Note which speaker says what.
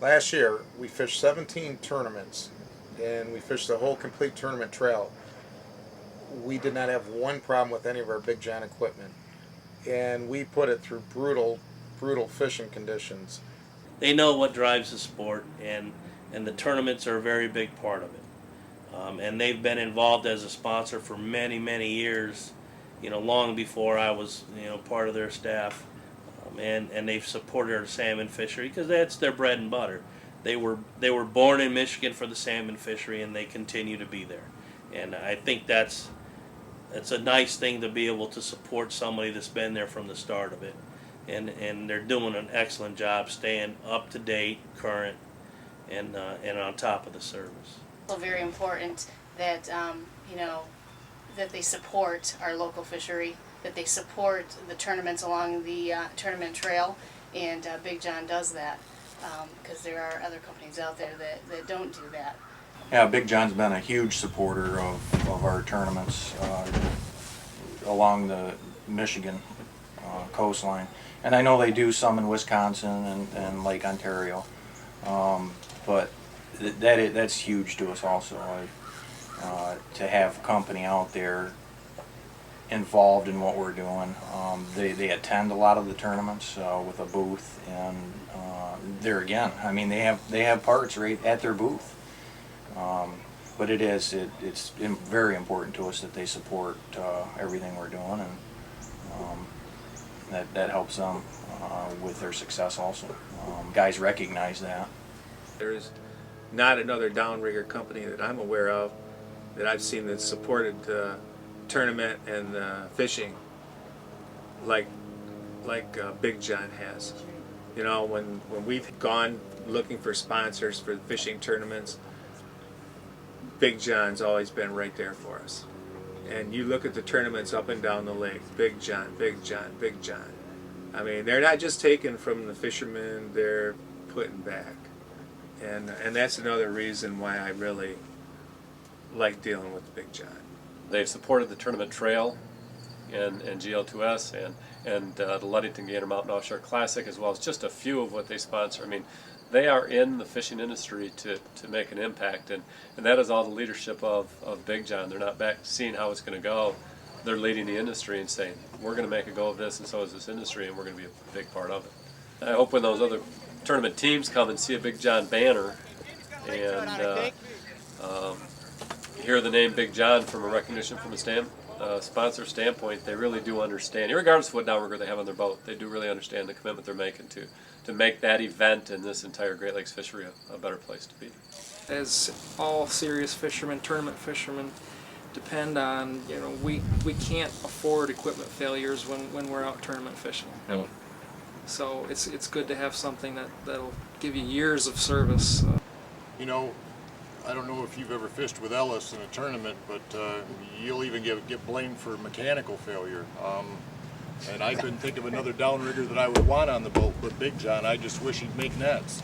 Speaker 1: Last year, we fished 17 tournaments, and we fished the whole complete tournament trail. We did not have one problem with any of our Big John equipment, and we put it through brutal fishing conditions.
Speaker 2: They know what drives the sport, and the tournaments are a very big part of it. And they've been involved as a sponsor for many years, long before I was, part of their staff. And they've supported our salmon fishery because that's their bread and butter. They were born in Michigan for the salmon fishery, and they continue to be there. And I think that's a nice thing to be able to support somebody that's been there from the start of it. And they're doing an excellent job staying up to date, current, and on top of the service.
Speaker 3: So very important that that they support our local fishery, that they support the tournaments along the tournament trail, and Big John does that because there are other companies out there that don't do that.
Speaker 4: Yeah, Big John's been a huge supporter of our tournaments along the Michigan coastline. And I know they do some in Wisconsin and Lake Ontario. But that's huge to us also, to have a company out there involved in what we're doing. They attend a lot of the tournaments with a booth, and there again, I mean, they have parts right at their booth. But it's very important to us that they support everything we're doing, and that helps them with their success also. Guys recognize that.
Speaker 5: There's not another downrigger company that I'm aware of that I've seen that supported the tournament and fishing like Big John has. You know, when we've gone looking for sponsors for the fishing tournaments, Big John's always been right there for us. And you look at the tournaments up and down the lake, Big John, Big John, Big John. I mean, they're not just taking from the fishermen, they're putting back. And that's another reason why I really like dealing with Big John.
Speaker 6: They've supported the tournament trail and GL2S and the Ludington Gator Mountain Offshore Classic, as well as just a few of what they sponsor. I mean, they are in the fishing industry to make an impact, and that is all the leadership of Big John. They're not back seeing how it's going to go. They're leading the industry and saying, we're going to make a go of this, and so is this industry, and we're going to be a big part of it. I hope when those other tournament teams come and see a Big John banner and hear the name Big John from a recognition from a sponsor standpoint, they really do understand, regardless of what downrigger they have on their boat, they do really understand the commitment they're making to make that event and this entire Great Lakes fishery a better place to be.
Speaker 7: As all serious fishermen, tournament fishermen, depend on, we can't afford equipment failures when we're out tournament fishing.
Speaker 6: No.
Speaker 7: So it's good to have something that'll give you years of service.
Speaker 8: You know, I don't know if you've ever fished with Ellis in a tournament, but you'll even get blamed for mechanical failure. And I couldn't think of another downrigger that I would want on the boat but Big John. I just wish he'd make nets.